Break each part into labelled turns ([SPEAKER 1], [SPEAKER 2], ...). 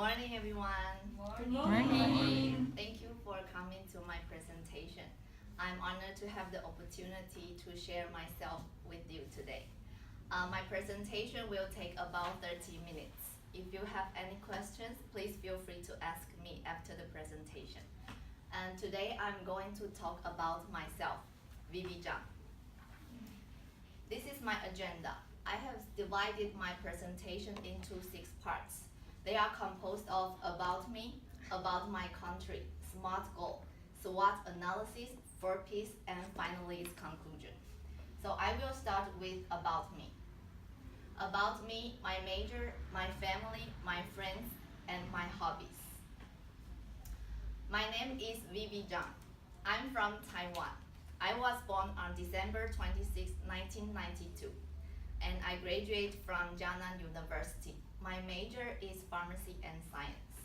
[SPEAKER 1] morning, everyone.
[SPEAKER 2] Good morning.
[SPEAKER 1] Thank you for coming to my presentation. I'm honored to have the opportunity to share myself with you today. My presentation will take about 30 minutes. If you have any questions, please feel free to ask me after the presentation. And today I'm going to talk about myself, Vivi Zhang. This is my agenda. I have divided my presentation into 6 parts. They are composed of about me, about my country, SMART goal, SWOT analysis, 4Ps, and finally its conclusion. So I will start with about me. About me, my major, my family, my friends, and my hobbies. My name is Vivi Zhang. I'm from Taiwan. I was born on December 26, 1992, and I graduated from Jiangnan University. My major is pharmacy and science.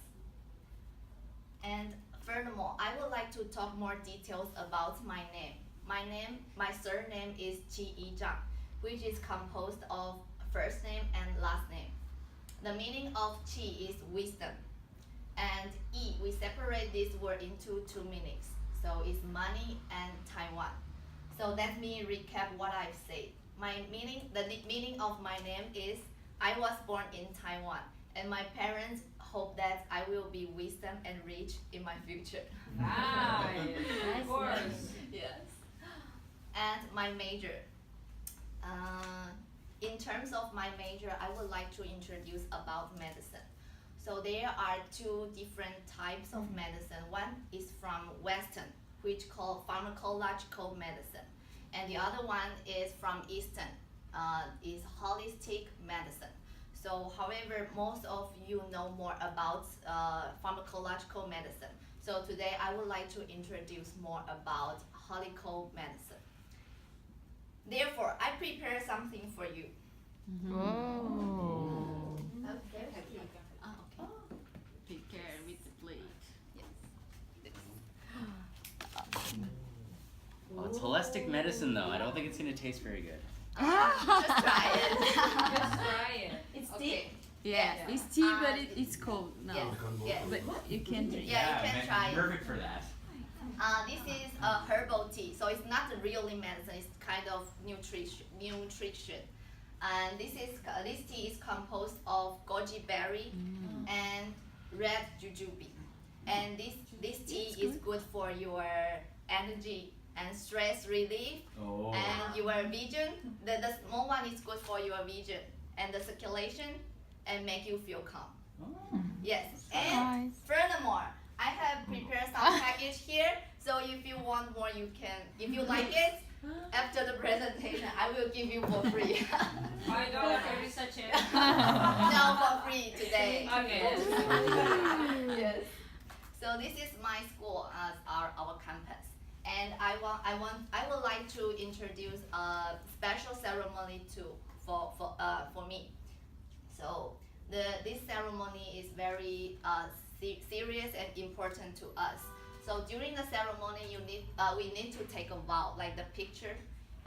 [SPEAKER 1] And furthermore, I would like to talk more details about my name. My surname is Qi Zhang, which is composed of first name and last name. The meaning of Qi is wisdom, and Yi, we separate this word into 2 meanings. So it's money and Taiwan. So let me recap what I've said. The meaning of my name is I was born in Taiwan, and my parents hope that I will be wisdom and rich in my future.
[SPEAKER 2] Wow, of course.
[SPEAKER 1] Yes. And my major. In terms of my major, I would like to introduce about medicine. So there are 2 different types of medicine. One is from Western, which called pharmacological medicine, and the other one is from Eastern, is holistic medicine. So, however, most of you know more about pharmacological medicine. So today I would like to introduce more about holistic medicine. Therefore, I prepare something for you.
[SPEAKER 3] Oh.
[SPEAKER 1] Okay. Okay.
[SPEAKER 2] Take care with the plate.
[SPEAKER 1] Yes.
[SPEAKER 4] Well, it's holistic medicine, though. I don't think it's going to taste very good.
[SPEAKER 1] Just try it.
[SPEAKER 2] Just try it.
[SPEAKER 3] It's
[SPEAKER 1] Okay.
[SPEAKER 3] tea.
[SPEAKER 2] Yeah,
[SPEAKER 1] Yeah.
[SPEAKER 2] it's tea, but it's cold now.
[SPEAKER 1] Yes. Yes.
[SPEAKER 2] But you can drink.
[SPEAKER 1] Yeah, you can try it.
[SPEAKER 4] Perfect for that.
[SPEAKER 1] This is a herbal tea, so it's not really medicine. It's kind of nutrition. And this tea is composed of goji berry and red jujube. And this tea is good for your energy and stress relief
[SPEAKER 4] Oh.
[SPEAKER 1] and your vision. The small one is good for your vision and the circulation and make you feel calm.
[SPEAKER 4] Oh.
[SPEAKER 1] Yes, and furthermore, I have prepared some package here. So if you want more, you can. If you like it, after the presentation, I will give you for free.
[SPEAKER 2] $5 every sachet.
[SPEAKER 1] No, for free today.
[SPEAKER 2] Okay.
[SPEAKER 1] Yes. So this is my school as our campus, and I would like to introduce a special ceremony too for me. So this ceremony is very serious and important to us. So during the ceremony, we need to take a vow, like the picture,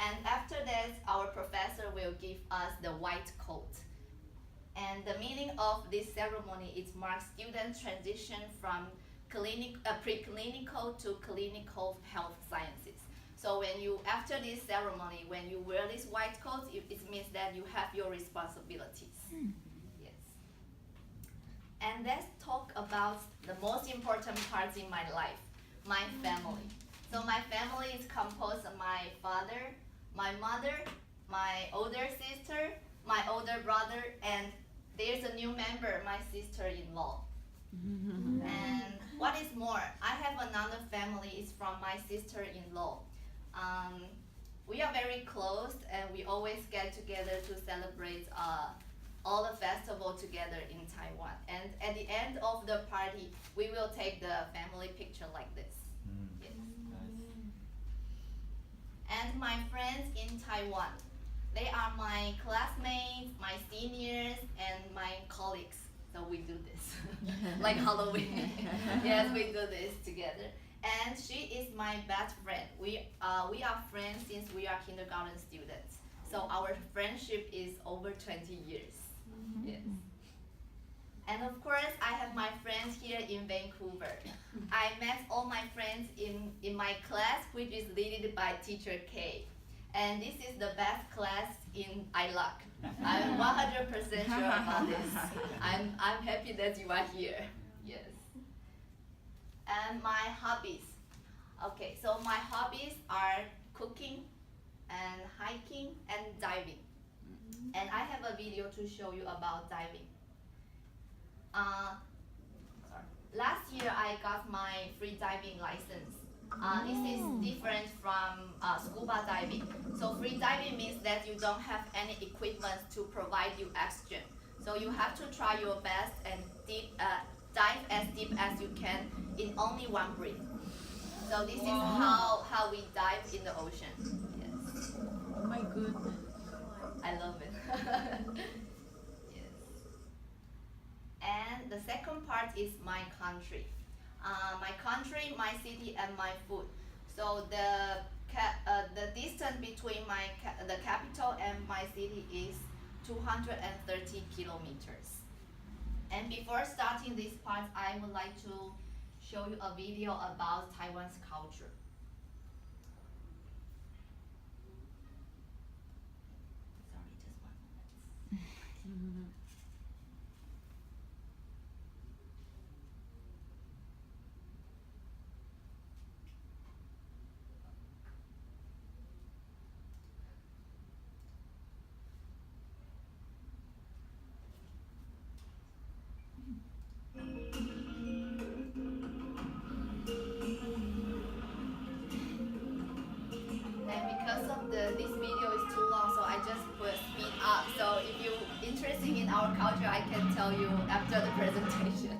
[SPEAKER 1] and after that, our professor will give us the white coat. And the meaning of this ceremony is marks student transition from preclinical to clinical health sciences. So after this ceremony, when you wear this white coat, it means that you have your responsibilities. Yes. And let's talk about the most important parts in my life, my family. So my family is composed of my father, my mother, my older sister, my older brother, and there's a new member, my sister-in-law. And what is more, I have another family, it's from my sister-in-law. We are very close and we always get together to celebrate all the festival together in Taiwan. And at the end of the party, we will take the family picture like this. Yes. And my friends in Taiwan, they are my classmates, my seniors, and my colleagues. So we do this, like Halloween. Yes, we do this together. And she is my best friend. We are friends since we are kindergarten students. So our friendship is over 20 years. Yes. And of course, I have my friends here in Vancouver. I met all my friends in my class, which is led by teacher K. And this is the best class in ILUC. I'm 100% sure about this. I'm happy that you are here. Yes. And my hobbies. Okay, so my hobbies are cooking and hiking and diving. And I have a video to show you about diving. Last year I got my free diving license. This is different from scuba diving. So free diving means that you don't have any equipment to provide you oxygen. So you have to try your best and dive as deep as you can in only one breath. So this is how we dive in the ocean. Yes.
[SPEAKER 2] Oh my goodness.
[SPEAKER 1] I love it. Yes. And the second part is my country. My country, my city, and my food. So the distance between the capital and my city is 230 kilometers. And before starting this part, I would like to show you a video about Taiwan's culture. Sorry, just 1 moment. And because of this video is too long, so I just put speed up. So if you're interested in our culture, I can tell you after the presentation.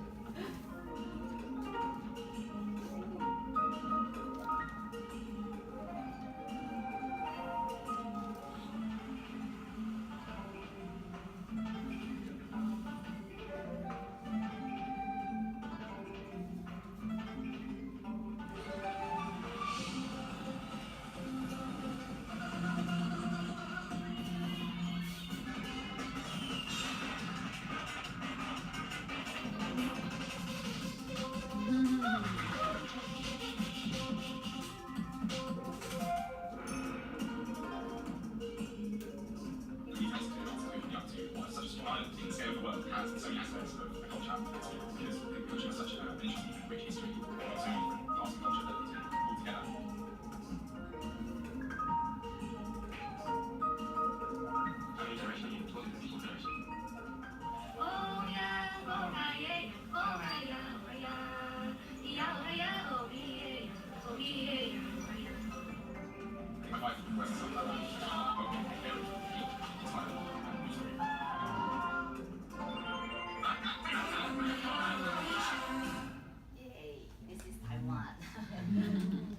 [SPEAKER 1] Yay, this is Taiwan. And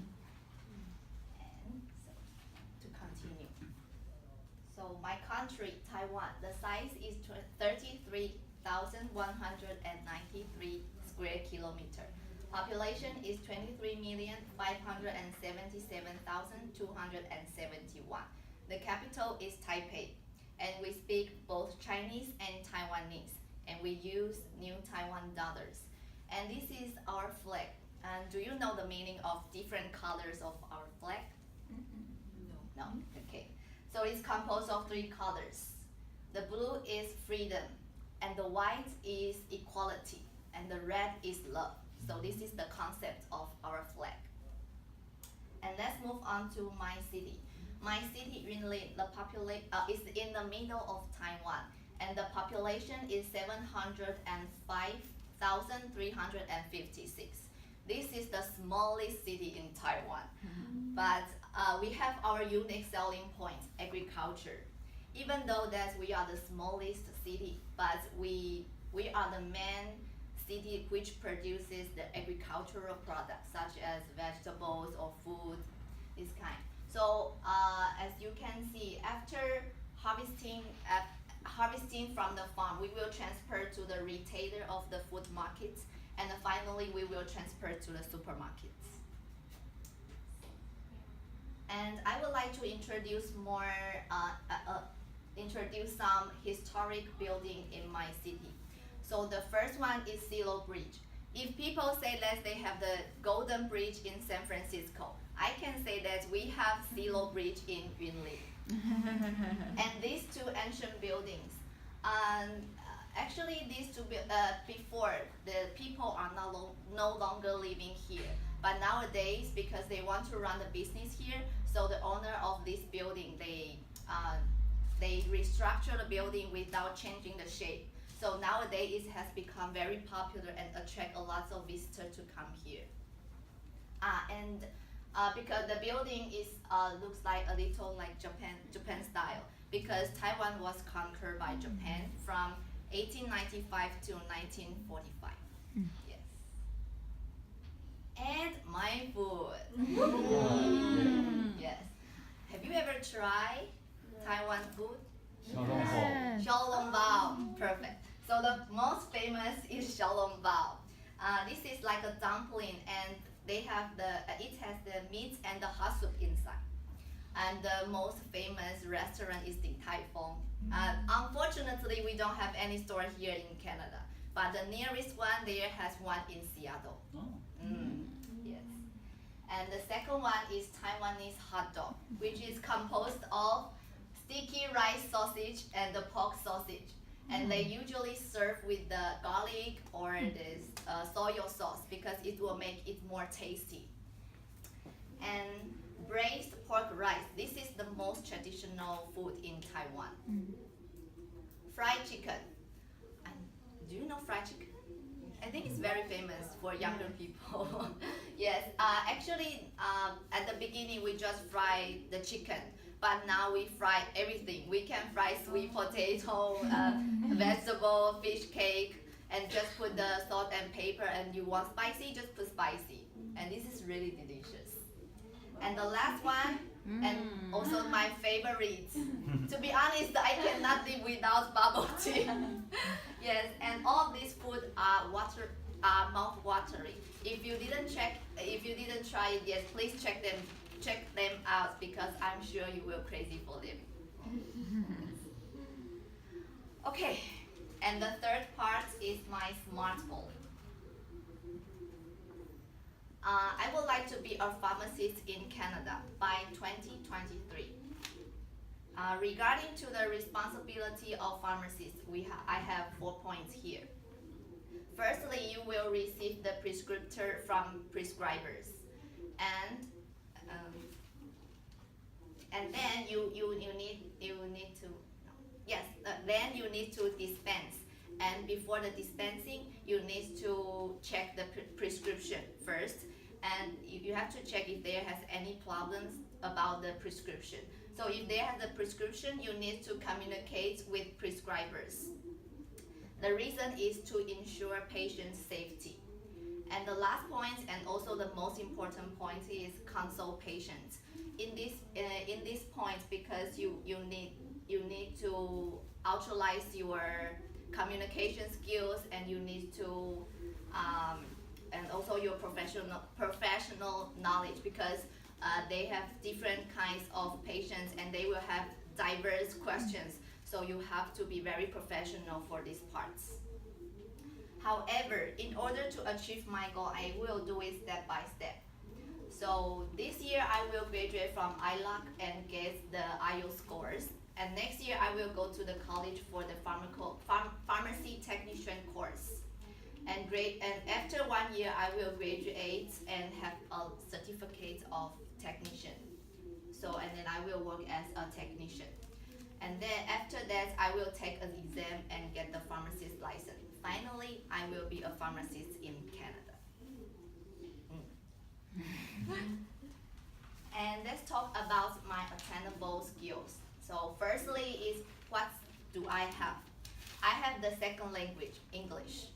[SPEAKER 1] so, to continue. So my country, Taiwan, the size is 33,193 square kilometer. Population is 23,577,271. The capital is Taipei, and we speak both Chinese and Taiwanese, and we use New Taiwan dollars. And this is our flag. And do you know the meaning of different colors of our flag? No? Okay. So it's composed of 3 colors. The blue is freedom, and the white is equality, and the red is love. So this is the concept of our flag. And let's move on to my city. My city, Yunlin, is in the middle of Taiwan, and the population is 705,356. This is the smallest city in Taiwan, but we have our unique selling point, agriculture. Even though that we are the smallest city, but we are the main city which produces the agricultural products such as vegetables or food, this kind. So as you can see, after harvesting from the farm, we will transfer to the retailer of the food markets, and finally we will transfer to the supermarkets. And I would like to introduce introduce some historic building in my city. So the first one is Silo Bridge. If people say that they have the Golden Bridge in San Francisco, I can say that we have Silo Bridge in Yunlin. And these two ancient buildings, actually these two, before the people are no longer living here. But nowadays, because they want to run the business here, so the owner of this building, they restructure the building without changing the shape. So nowadays it has become very popular and attract a lot of visitors to come here. Because the building is looks like a little like Japan style, because Taiwan was conquered by Japan from 1895 to 1945. Yes. And my food. Yes. Have you ever tried Taiwan food? Xiaolongbao. Perfect. So the most famous is xiaolongbao. This is like a dumpling, and it has the meat and the hot soup inside. And the most famous restaurant is Din Tai Fung. Unfortunately, we don't have any store here in Canada, but the nearest one there has one in Seattle. Yes. And the second one is Taiwanese hot dog, which is composed of sticky rice sausage and the pork sausage. And they usually serve with the garlic or this soy sauce because it will make it more tasty. And braised pork rice. This is the most traditional food in Taiwan. Fried chicken. Do you know fried chicken? I think it's very famous for younger people. Yes, actually, at the beginning we just fry the chicken, but now we fry everything. We can fry sweet potato, vegetable, fish cake, and just put the salt and pepper. And you want spicy, just put spicy. And this is really delicious. And the last one, and also my favorite. To be honest, I cannot live without bubble tea. Yes, and all of these food are mouth-watering. If you didn't try it yet, please check them out because I'm sure you will crazy for them. Okay, and the third part is my smartphone. I would like to be a pharmacist in Canada by 2023. Regarding to the responsibility of pharmacists, I have 4 points here. Firstly, you will receive the prescriptor from prescribers, and then then you need to dispense. And before the dispensing, you need to check the prescription first, and you have to check if there has any problems about the prescription. So if there has a prescription, you need to communicate with prescribers. The reason is to ensure patient safety. And the last point, and also the most important point, is consult patients. In this point, because you need to utilize your communication skills, and you need to and also your professional knowledge, because they have different kinds of patients and they will have diverse questions, so you have to be very professional for these parts. However, in order to achieve my goal, I will do it step by step. So this year I will graduate from ILAC and get the IELTS scores, and next year I will go to the college for the pharmacy technician course. And after 1 year I will graduate and have a certificate of technician. And then I will work as a technician. And then after that I will take an exam and get the pharmacist license. Finally, I will be a pharmacist in Canada. And let's talk about my attainable skills. So firstly is, what do I have? I have the second language, English,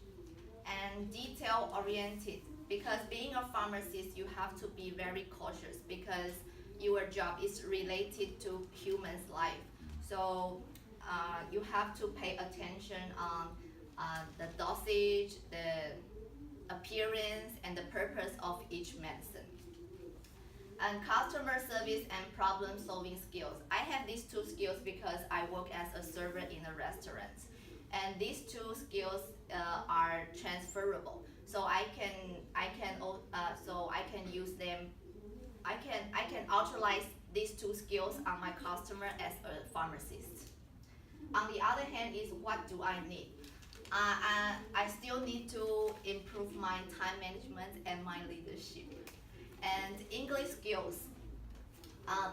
[SPEAKER 1] and detail oriented, because being a pharmacist you have to be very cautious because your job is related to humans' life. So you have to pay attention on the dosage, the appearance, and the purpose of each medicine. And customer service and problem solving skills. I have these two skills because I work as a server in a restaurant. and these two skills are transferable. So I can use them. I can utilize these two skills on my customer as a pharmacist. On the other hand, is what do I need? I still need to improve my time management and my leadership. And English skills.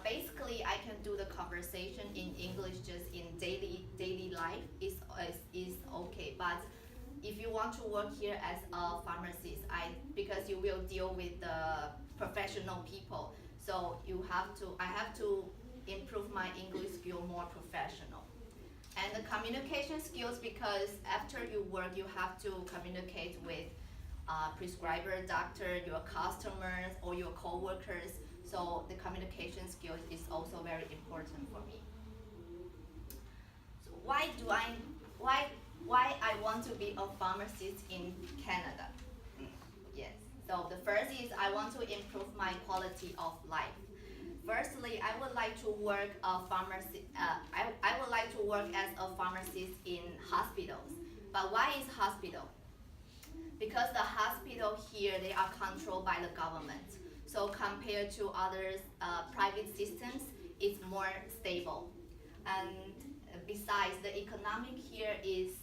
[SPEAKER 1] Basically, I can do the conversation in English just in daily life is okay. But if you want to work here as a pharmacist, because you will deal with the professional people, so I have to improve my English skill more professional. And the communication skills, because after you work, you have to communicate with prescriber, doctor, your customers, or your co-workers. So the communication skills is also very important for me. So why I want to be a pharmacist in Canada? Yes. So the first is I want to improve my quality of life. Firstly, I would like to work I would like to work as a pharmacist in hospitals. But why is hospital? Because the hospital here, they are controlled by the government. So compared to other private systems, it's more stable. And besides, the economic here is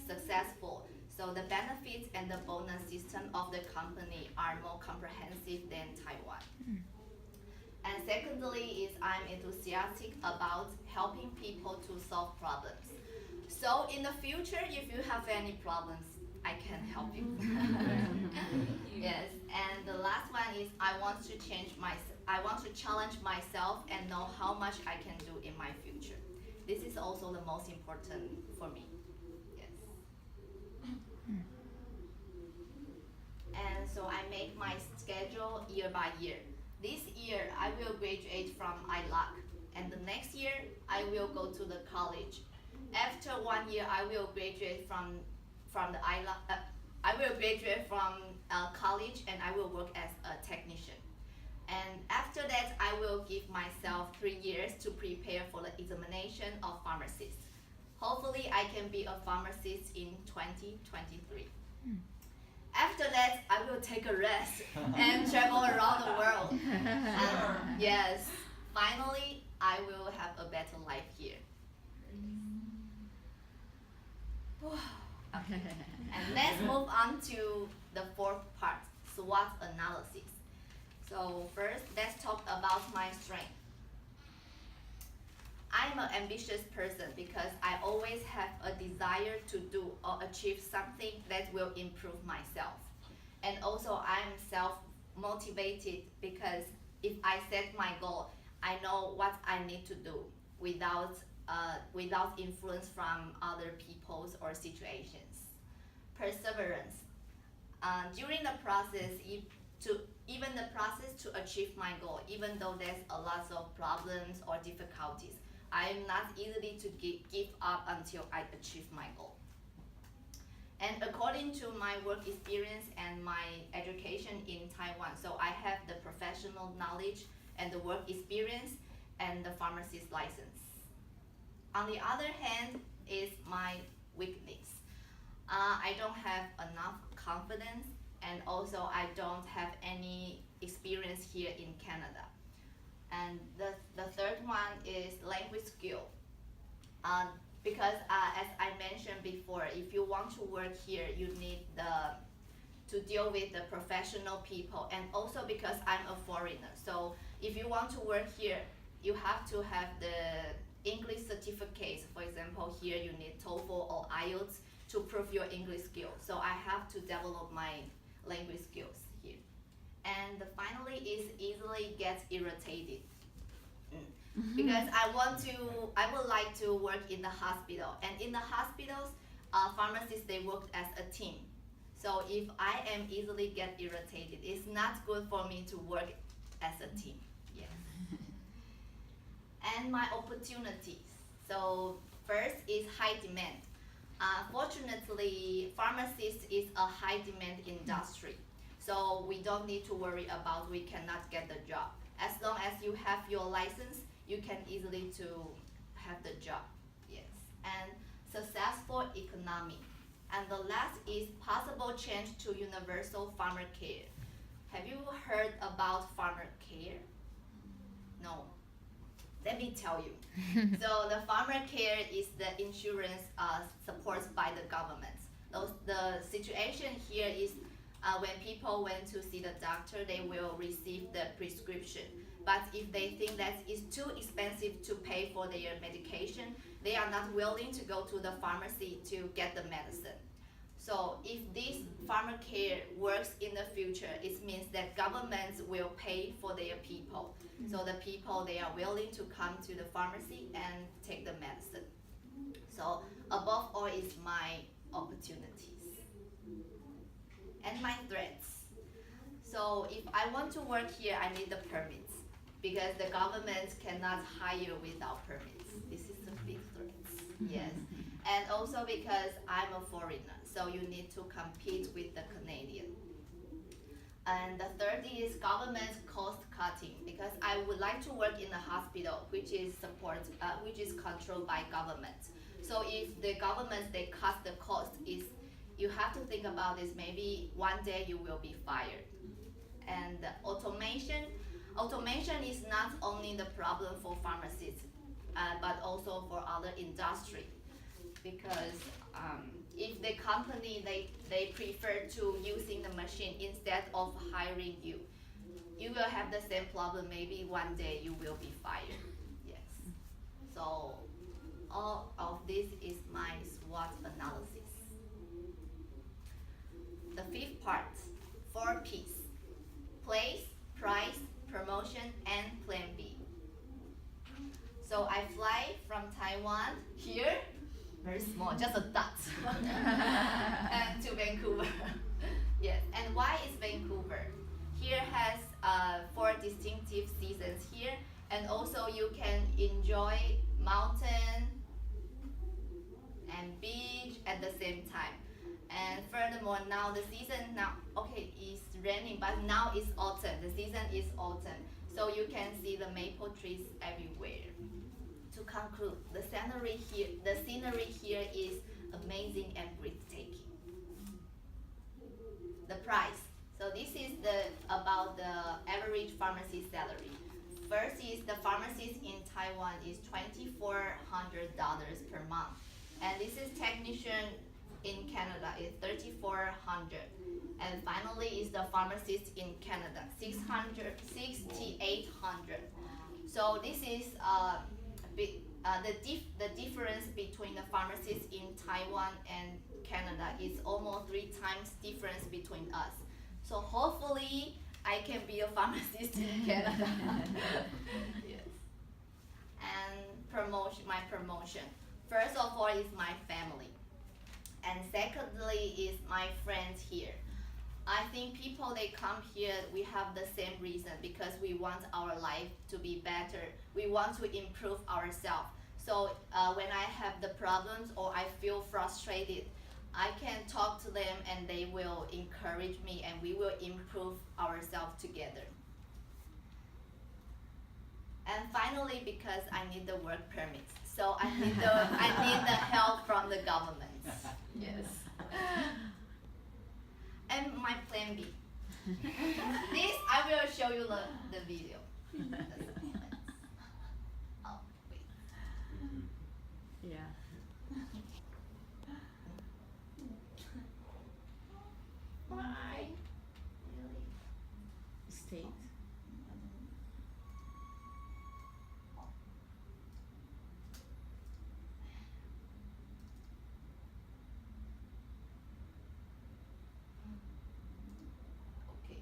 [SPEAKER 1] successful. So the benefits and the bonus system of the company are more comprehensive than Taiwan. And secondly is I'm enthusiastic about helping people to solve problems. So in the future, if you have any problems, I can help you. Yes, and the last one is I want to challenge myself and know how much I can do in my future. This is also the most important for me. Yes. And so I make my schedule year by year. This year I will graduate from ILAC, and the next year I will go to the college. After 1 year, I will graduate from the ILAC. I will graduate from college, and I will work as a technician. And after that, I will give myself 3 years to prepare for the examination of pharmacist. Hopefully, I can be a pharmacist in 2023. After that, I will take a rest and travel around the world. And yes, finally, I will have a better life here. Okay. And let's move on to the fourth part, SWOT analysis. So first, let's talk about my strength. I'm an ambitious person because I always have a desire to do or achieve something that will improve myself. And also I'm self-motivated because if I set my goal, I know what I need to do without influence from other people's or situations. Perseverance. During the process, even the process to achieve my goal, even though there's a lot of problems or difficulties, I am not easily to give up until I achieve my goal. And according to my work experience and my education in Taiwan, so I have the professional knowledge and the work experience and the pharmacist license. On the other hand is my weakness. I don't have enough confidence, and also I don't have any experience here in Canada. And the third one is language skill. Because as I mentioned before, if you want to work here, you need to deal with the professional people, and also because I'm a foreigner. So if you want to work here, you have to have the English certificates. For example, here you need TOEFL or IELTS to prove your English skills. So I have to develop my language skills here. And finally is easily gets irritated. Because I would like to work in the hospital, and in the hospitals, pharmacists, they work as a team. So if I am easily get irritated, it's not good for me to work as a team. Yes. And my opportunities. So first is high demand. Fortunately, pharmacist is a high demand industry. So we don't need to worry about we cannot get the job. As long as you have your license, you can easily to have the job. Yes. And successful economy. And the last is possible change to universal farmer care. Have you heard about farmer care? No. Let me tell you. So the farmer care is the insurance supported by the government. The situation here is when people went to see the doctor, they will receive the prescription. But if they think that it's too expensive to pay for their medication, they are not willing to go to the pharmacy to get the medicine. So if this farmer care works in the future, it means that governments will pay for their people. So the people, they are willing to come to the pharmacy and take the medicine. So above all is my opportunities and my threats. So if I want to work here, I need the permits because the government cannot hire without permits. This is a big threat. Yes. And also because I'm a foreigner, so you need to compete with the Canadian. And the third is government cost cutting because I would like to work in a hospital which is controlled by government. So if the government they cut the cost, you have to think about this. Maybe one day you will be fired. And automation is not only the problem for pharmacists, but also for other industry. Because if the company they prefer to using the machine instead of hiring you, you will have the same problem. Maybe one day you will be fired. Yes. So all of this is my SWOT analysis. The fifth part, 4 P's: place, price, promotion, and plan B. So I fly from Taiwan here, very small, just a dot, and to Vancouver. Yes, and why is Vancouver? Here has 4 distinctive seasons here, and also you can enjoy mountain and beach at the same time. And furthermore, now the season is raining, but now it's autumn. The season is autumn, so you can see the maple trees everywhere. To conclude, the scenery here is amazing and breathtaking. The price. So this is about the average pharmacy salary. First is the pharmacist in Taiwan is $2,400 per month, and this is technician in Canada is $3,400, and finally is the pharmacist in Canada $6,800. So this is the difference between the pharmacists in Taiwan and Canada is almost 3 times difference between us. So hopefully I can be a pharmacist in Canada. Yes. And my promotion. First of all is my family. And secondly is my friends here. I think people they come here, we have the same reason because we want our life to be better. We want to improve ourselves. So when I have the problems or I feel frustrated, I can talk to them and they will encourage me and we will improve ourselves together. And finally, because I need the work permits, so I need the help from the government. Yes. And my plan B. This I will show you the video. Oh, wait.
[SPEAKER 2] Yeah.
[SPEAKER 1] Why? Really?
[SPEAKER 2] State.
[SPEAKER 1] Okay.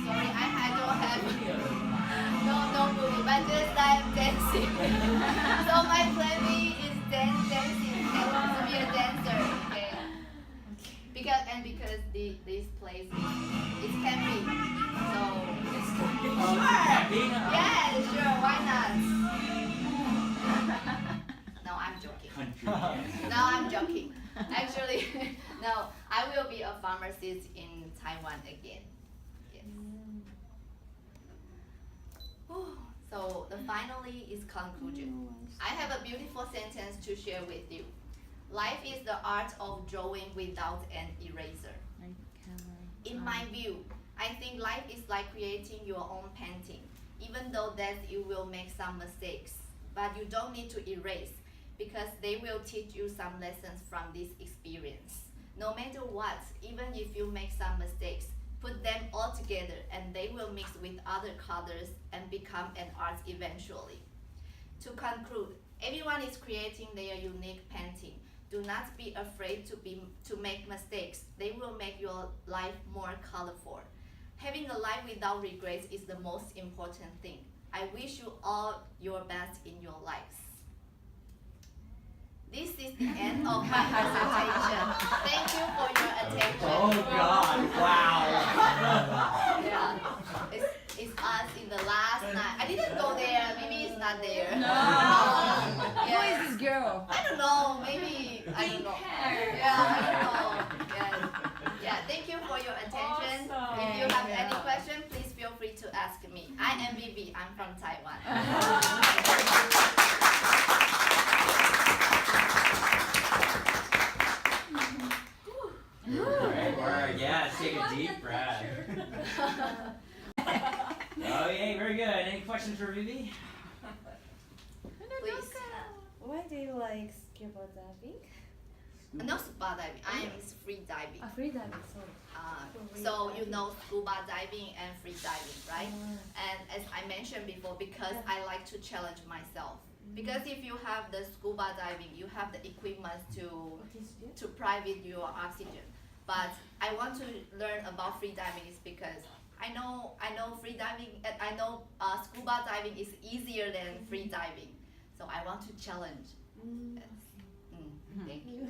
[SPEAKER 1] Sorry, I don't have no movie, but just I'm dancing. So my plan B is dancing. I want to be a dancer. Okay. Because this place is camping. So sure. Yeah, sure. Why not? No, I'm joking. No, I'm joking. Actually, no, I will be a pharmacist in Taiwan again. Yes. So the finally is conclusion. I have a beautiful sentence to share with you. Life is the art of drawing without an eraser. In my view, I think life is like creating your own painting, even though that you will make some mistakes, but you don't need to erase because they will teach you some lessons from this experience. No matter what, even if you make some mistakes, put them all together and they will mix with other colors and become an art eventually. To conclude, everyone is creating their unique painting. Do not be afraid to make mistakes. They will make your life more colorful. Having a life without regrets is the most important thing. I wish you all your best in your lives. This is the end of my presentation. Thank you for your attention.
[SPEAKER 4] Oh God! Wow.
[SPEAKER 1] Yeah, it's us in the last night. I didn't go there. Maybe it's not there.
[SPEAKER 2] No.
[SPEAKER 1] Yeah.
[SPEAKER 2] Who is this girl?
[SPEAKER 1] I don't know. Maybe I don't know. Yeah, I don't know. Yeah. Yeah. Thank you for your attention.
[SPEAKER 2] Awesome.
[SPEAKER 1] If you have any question, please feel free to ask me. I am Vivi. I'm from Taiwan.
[SPEAKER 4] Great work. Yeah, take a deep breath. Okay, very good. Any questions for Vivi?
[SPEAKER 1] Please.
[SPEAKER 3] Why do you like scuba diving?
[SPEAKER 1] No scuba diving. I am free diving.
[SPEAKER 3] Free diving, sorry.
[SPEAKER 1] So you know scuba diving and free diving, right? And as I mentioned before, because I like to challenge myself. Because if you have the scuba diving, you have the equipment to private your oxygen. But I want to learn about free diving is because I know free diving. I know scuba diving is easier than free diving. So I want to challenge. Yes. Thank you.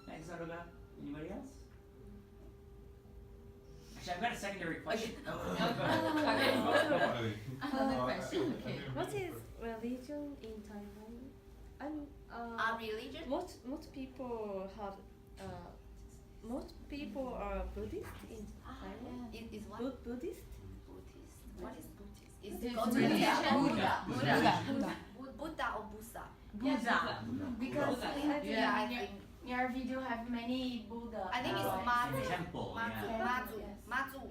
[SPEAKER 4] Thanks, Aruga. Anybody else? Actually, I've got a secondary question.
[SPEAKER 2] Another question. Okay.
[SPEAKER 3] What is religion in Taiwan?
[SPEAKER 1] Religion?
[SPEAKER 3] Most people have most people are Buddhist in Taiwan.
[SPEAKER 1] Is what?
[SPEAKER 3] Buddhist?
[SPEAKER 1] Buddhist. What is Buddhist? Is
[SPEAKER 2] It's
[SPEAKER 1] go to the
[SPEAKER 2] religion.
[SPEAKER 1] temple?
[SPEAKER 2] Buddha.
[SPEAKER 1] Buddha or Buddha?
[SPEAKER 2] Buddha.
[SPEAKER 3] Because
[SPEAKER 1] Yeah, I think.
[SPEAKER 5] Your video have many Buddha.
[SPEAKER 1] I think it's
[SPEAKER 4] In
[SPEAKER 1] Mazu.
[SPEAKER 4] the temple,
[SPEAKER 1] Mazu.
[SPEAKER 4] yeah.
[SPEAKER 1] Mazu. Mazu.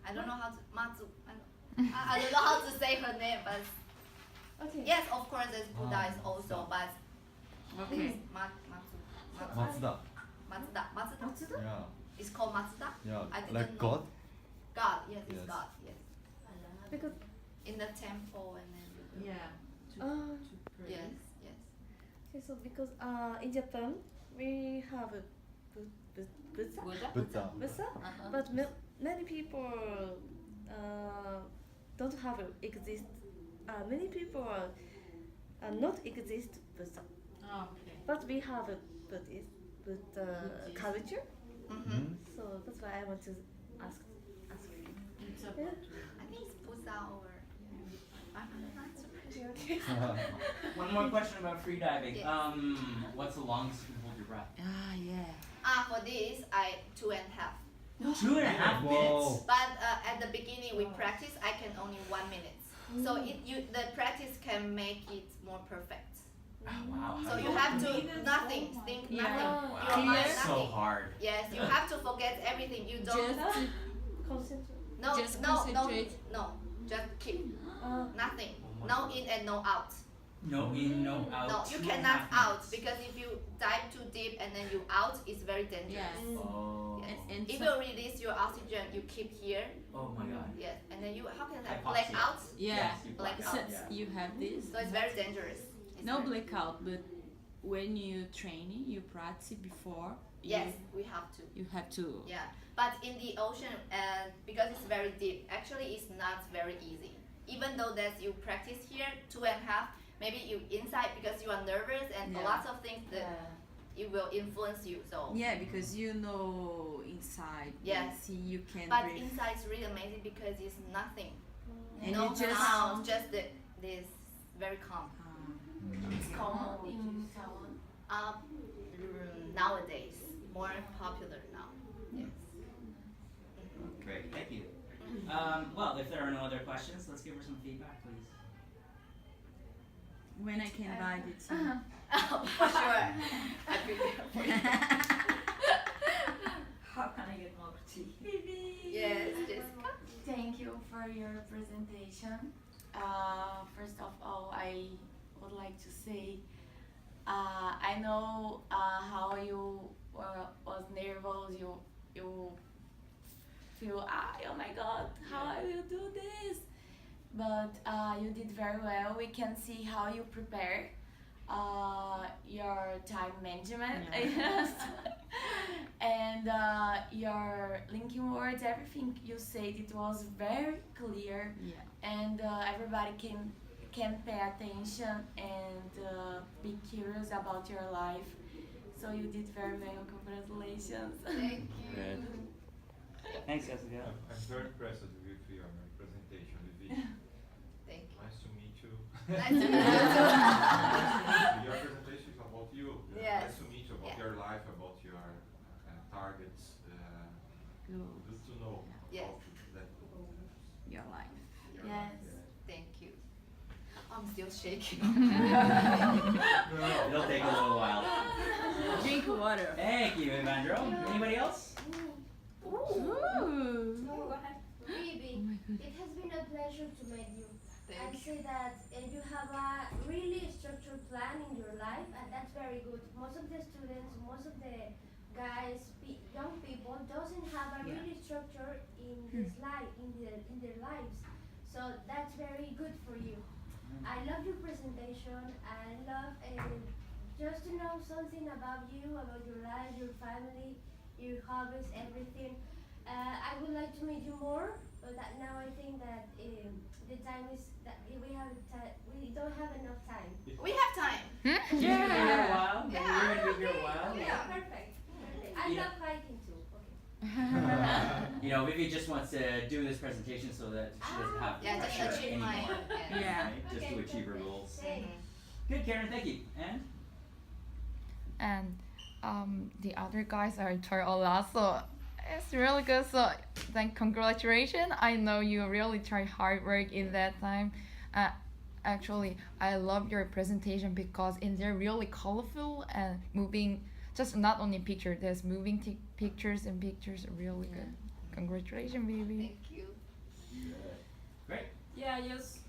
[SPEAKER 1] I don't know how to Mazu. I don't know how to say her name, but
[SPEAKER 3] okay.
[SPEAKER 1] yes, of course, there's Buddha is also, but
[SPEAKER 2] Okay.
[SPEAKER 1] Matsu.
[SPEAKER 6] Matsuda.
[SPEAKER 1] Matsuda. Matsuda.
[SPEAKER 3] Matsuda?
[SPEAKER 6] Yeah.
[SPEAKER 1] It's called Matsuda.
[SPEAKER 6] Yeah.
[SPEAKER 1] I didn't
[SPEAKER 6] Like
[SPEAKER 1] know.
[SPEAKER 6] God.
[SPEAKER 1] God. Yes, it's
[SPEAKER 6] Yes.
[SPEAKER 1] God. Yes.
[SPEAKER 3] Because
[SPEAKER 1] In the temple and then.
[SPEAKER 2] Yeah.
[SPEAKER 1] Yes. Yes.
[SPEAKER 3] okay, so because in Japan we have a Buddha.
[SPEAKER 6] Buddha.
[SPEAKER 3] Buddha?
[SPEAKER 1] Uh-huh.
[SPEAKER 3] But many people don't have exist. Many people not exist Buddha.
[SPEAKER 2] Okay.
[SPEAKER 3] But we have a Buddhist culture.
[SPEAKER 1] Mm-hmm.
[SPEAKER 3] So that's why I want to ask you.
[SPEAKER 2] It's a
[SPEAKER 3] Yeah.
[SPEAKER 1] I think it's Buddha or. I'm not so sure.
[SPEAKER 3] Okay.
[SPEAKER 4] One more question about free diving.
[SPEAKER 1] Yes.
[SPEAKER 4] What's the longest you can hold your breath?
[SPEAKER 2] Ah, yeah.
[SPEAKER 1] For this, 2.5.
[SPEAKER 4] 2.5 minutes.
[SPEAKER 1] But at the beginning we practice, I can only 1 minute. So the practice can make it more perfect.
[SPEAKER 4] Oh, wow.
[SPEAKER 1] So you have to nothing, think
[SPEAKER 2] Yeah.
[SPEAKER 1] nothing.
[SPEAKER 3] Wow.
[SPEAKER 1] Your mind
[SPEAKER 2] Yes.
[SPEAKER 4] So
[SPEAKER 1] nothing.
[SPEAKER 4] hard.
[SPEAKER 1] Yes, you have to forget everything. You don't.
[SPEAKER 2] Just
[SPEAKER 3] Concentrate.
[SPEAKER 1] No,
[SPEAKER 2] just
[SPEAKER 1] no, no,
[SPEAKER 2] concentrate.
[SPEAKER 1] no. Just keep nothing.
[SPEAKER 4] Oh my
[SPEAKER 1] No
[SPEAKER 4] God.
[SPEAKER 1] in and no out.
[SPEAKER 4] No in, no out.
[SPEAKER 1] No, you
[SPEAKER 4] 2.5
[SPEAKER 1] cannot out
[SPEAKER 4] minutes.
[SPEAKER 1] because if you dive too deep and then you out, it's very dangerous.
[SPEAKER 2] Yes.
[SPEAKER 4] Oh.
[SPEAKER 1] Yes.
[SPEAKER 2] And
[SPEAKER 1] If
[SPEAKER 2] so-
[SPEAKER 1] you release your oxygen, you keep here.
[SPEAKER 4] Oh my God.
[SPEAKER 1] Yes, and then you how can I
[SPEAKER 4] Hypoxia.
[SPEAKER 1] black out?
[SPEAKER 2] Yeah.
[SPEAKER 4] Yes, you black
[SPEAKER 1] Black
[SPEAKER 4] out.
[SPEAKER 1] out.
[SPEAKER 2] So
[SPEAKER 4] Yeah.
[SPEAKER 2] you have this.
[SPEAKER 1] So it's very dangerous. It's
[SPEAKER 2] No
[SPEAKER 1] very-
[SPEAKER 2] blackout, but when you training, you practice before.
[SPEAKER 1] Yes, we have to.
[SPEAKER 2] You have to.
[SPEAKER 1] Yeah, but in the ocean, because it's very deep, actually it's not very easy. Even though that you practice here 2.5, maybe you inside because you are nervous and
[SPEAKER 2] Yeah.
[SPEAKER 1] a lot of things that it will influence you. So,
[SPEAKER 2] Yeah, because you know inside.
[SPEAKER 1] Yes.
[SPEAKER 2] See, you can
[SPEAKER 1] but
[SPEAKER 2] breathe.
[SPEAKER 1] inside is really amazing because it's nothing.
[SPEAKER 2] And
[SPEAKER 1] No
[SPEAKER 2] you just.
[SPEAKER 1] sounds, just this very calm.
[SPEAKER 5] It's common in Taiwan.
[SPEAKER 1] Nowadays, more popular now. Yes.
[SPEAKER 4] Great. Thank you. Well, if there are no other questions, let's give her some feedback, please.
[SPEAKER 2] When I can buy it.
[SPEAKER 1] Oh, for sure. I'll be there for you.
[SPEAKER 2] How can I get more tea?
[SPEAKER 1] Yes, Jessica.
[SPEAKER 5] Thank you for your presentation. First of all, I would like to say I know how you was nervous. You feel oh my God, how I will do this. But you did very well. We can see how you prepare your time management. Yes. And your linking words, everything you said, it was very clear, and everybody can pay attention and be curious about your life. So you did very well. Congratulations.
[SPEAKER 1] Thank you.
[SPEAKER 4] Good. Thanks, Jessica.
[SPEAKER 6] I'm very impressed with your presentation, Vivi.
[SPEAKER 1] Thank you.
[SPEAKER 6] Nice to meet you.
[SPEAKER 1] Nice to meet you too.
[SPEAKER 6] Your presentation is about you.
[SPEAKER 1] Yes.
[SPEAKER 6] Nice to meet you, about your life, about your targets. Good to know
[SPEAKER 1] Yes.
[SPEAKER 6] about that.
[SPEAKER 2] Your life.
[SPEAKER 5] Yes.
[SPEAKER 1] Thank you. I'm still shaking.
[SPEAKER 4] It'll take a little while.
[SPEAKER 2] Drink water.
[SPEAKER 4] Thank you, Evandro. Anybody else?
[SPEAKER 2] Ooh.
[SPEAKER 7] Go ahead. Vivi, it has been a pleasure to meet you.
[SPEAKER 1] Thank
[SPEAKER 7] I'd say that you have a really structured plan in your life, and that's very good. Most of the students, most of the guys, young people, doesn't have a really structure in his life, in their lives. So that's very good for you. I love your presentation. I love just to know something about you, about your life, your family, your hobbies, everything. I would like to meet you more, but now I think that the time is that we don't have enough time.
[SPEAKER 1] We have time.
[SPEAKER 4] You're here a while.
[SPEAKER 1] Yeah.
[SPEAKER 4] You're going to be here a while.
[SPEAKER 7] Yeah, perfect. I
[SPEAKER 4] Yeah.
[SPEAKER 7] love hiking too. Okay.
[SPEAKER 4] You know, Vivi just wants to do this presentation so that she doesn't have
[SPEAKER 1] Yeah, just
[SPEAKER 4] pressure
[SPEAKER 1] achieve
[SPEAKER 4] anymore.
[SPEAKER 1] my.
[SPEAKER 2] Yeah.
[SPEAKER 4] Right? Just to
[SPEAKER 7] Okay,
[SPEAKER 4] achieve her
[SPEAKER 7] perfect.
[SPEAKER 4] goals.
[SPEAKER 7] Thanks.
[SPEAKER 4] Good, Karen, thank you. And?
[SPEAKER 8] And the other guys are try a lot, so it's really good. So then congratulations. I know you really try hard work in that time. Actually, I love your presentation because they're really colorful and moving. Just not only picture, there's moving pictures and pictures are really good. Congratulations, baby.
[SPEAKER 1] Thank you.
[SPEAKER 4] Great.
[SPEAKER 2] Yeah, just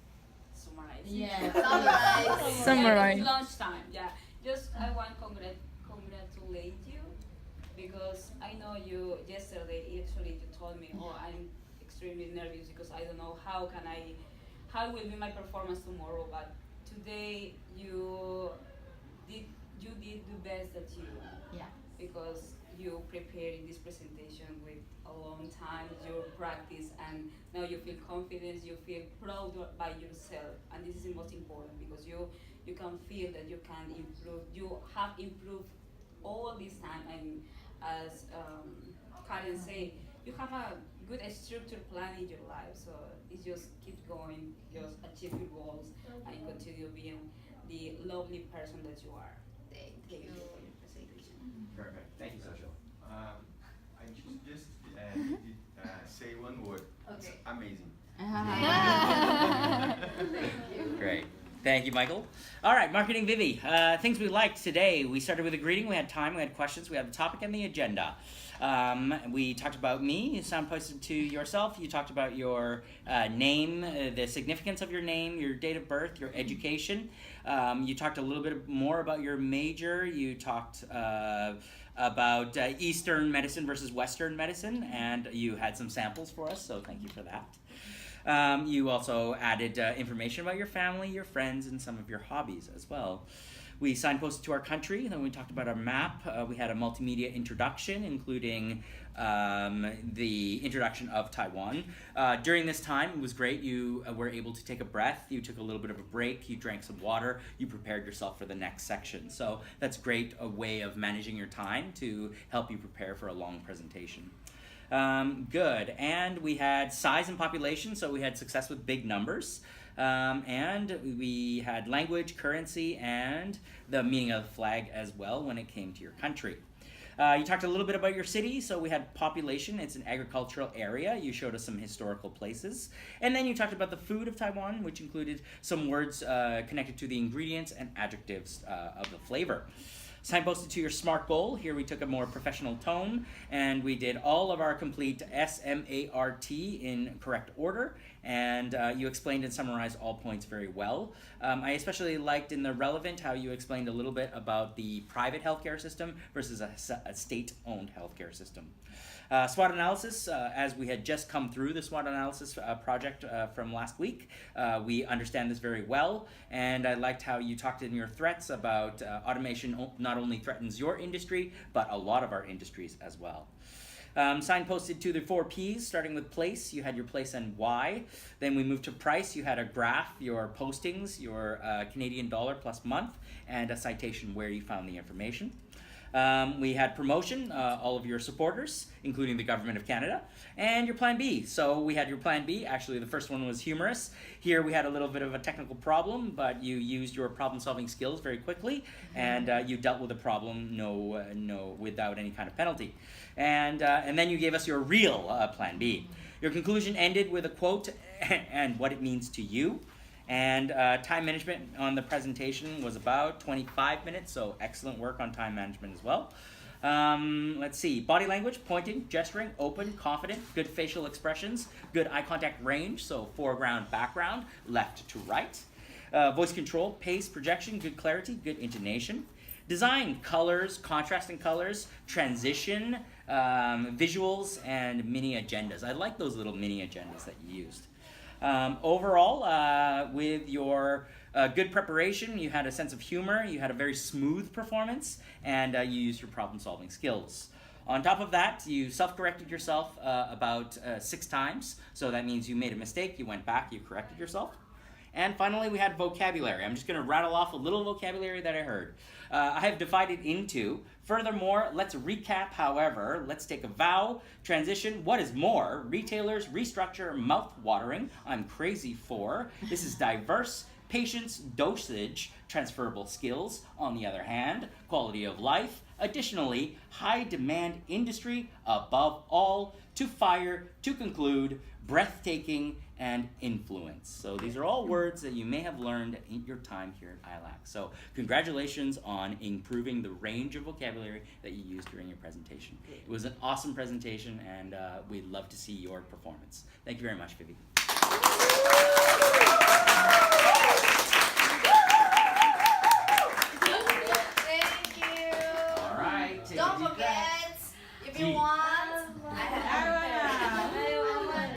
[SPEAKER 2] summarize.
[SPEAKER 3] Yeah.
[SPEAKER 1] Summarize.
[SPEAKER 8] Summarize.
[SPEAKER 2] Yeah, it's lunchtime. Yeah, just I want congratulate you because I know you yesterday. Actually, you told me, oh, I'm extremely nervous because I don't know how will be my performance tomorrow. But today you did the best that you.
[SPEAKER 3] Yeah.
[SPEAKER 2] Because you prepared this presentation with a long time, you practice, and now you feel confident, you feel proud by yourself, and this is the most important because you can feel that you can improve, you have improved all this time, and as Karen said, you have a good structured plan in your life, so it's just keep going, just achieve your goals, and continue being the lovely person that you are.
[SPEAKER 1] Thank
[SPEAKER 2] Thank
[SPEAKER 1] you.
[SPEAKER 2] you for your presentation.
[SPEAKER 4] Perfect. Thank you, Social.
[SPEAKER 9] I just say one word.
[SPEAKER 1] Okay.
[SPEAKER 9] Amazing.
[SPEAKER 4] Great. Thank you, Michael. All right, Marketing Vivi. Things we liked today. We started with a greeting. We had time. We had questions. We had the topic and the agenda. We talked about me. You signposted to yourself. You talked about your name, the significance of your name, your date of birth, your education. You talked a little bit more about your major. You talked about Eastern medicine versus Western medicine, and you had some samples for us, so thank you for that. You also added information about your family, your friends, and some of your hobbies as well. We signposted to our country, and then we talked about our map. We had a multimedia introduction, including the introduction of Taiwan. During this time, it was great. You were able to take a breath. You took a little bit of a break. You drank some water. You prepared yourself for the next section. So that's great, a way of managing your time to help you prepare for a long presentation. Good. And we had size and population, so we had success with big numbers. And we had language, currency, and the meaning of the flag as well when it came to your country. You talked a little bit about your city, so we had population. It's an agricultural area. You showed us some historical places. And then you talked about the food of Taiwan, which included some words connected to the ingredients and adjectives of the flavor. Signposted to your SMART goal. Here we took a more professional tone and we did all of our complete SMART in correct order, and you explained and summarized all points very well. I especially liked in the relevant how you explained a little bit about the private healthcare system versus a state-owned healthcare system. SWOT analysis, as we had just come through the SWOT analysis project from last week, we understand this very well, and I liked how you talked in your threats about automation not only threatens your industry, but a lot of our industries as well. Signposted to the 4 Ps, starting with place, you had your place and why. Then we moved to price, you had a graph, your postings, your Canadian dollar plus month, and a citation where you found the information. We had promotion, all of your supporters, including the Government of Canada, and your Plan B. So we had your Plan B. Actually, the first one was humorous. Here we had a little bit of a technical problem, but you used your problem-solving skills very quickly, and you dealt with the problem without any kind of penalty. And then you gave us your real Plan B. Your conclusion ended with a quote and what it means to you. And time management on the presentation was about 25 minutes, so excellent work on time management as well. Let's see, body language, pointing, gesturing, open, confident, good facial expressions, good eye contact range, so foreground, background, left to right. Voice control, pace, projection, good clarity, good intonation. Design, colors, contrasting colors, transition, visuals, and mini agendas. I like those little mini agendas that you used. Overall, with your good preparation, you had a sense of humor, you had a very smooth performance, and you used your problem-solving skills. On top of that, you self-corrected yourself about 6 times, so that means you made a mistake, you went back, you corrected yourself. And finally, we had vocabulary. I'm just going to rattle off a little vocabulary that I heard. I have divided into, furthermore, let's recap, however, let's take a vow, transition, what is more, retailers, restructure, mouth-watering, I'm crazy for, this is diverse, patience, dosage, transferable skills, on the other hand, quality of life, additionally, high demand industry, above all, to fire, to conclude, breathtaking, and influence. So these are all words that you may have learned in your time here at ILAC. So congratulations on improving the range of vocabulary that you used during your presentation. It was an awesome presentation, and we'd love to see your performance. Thank you very much, Vivi.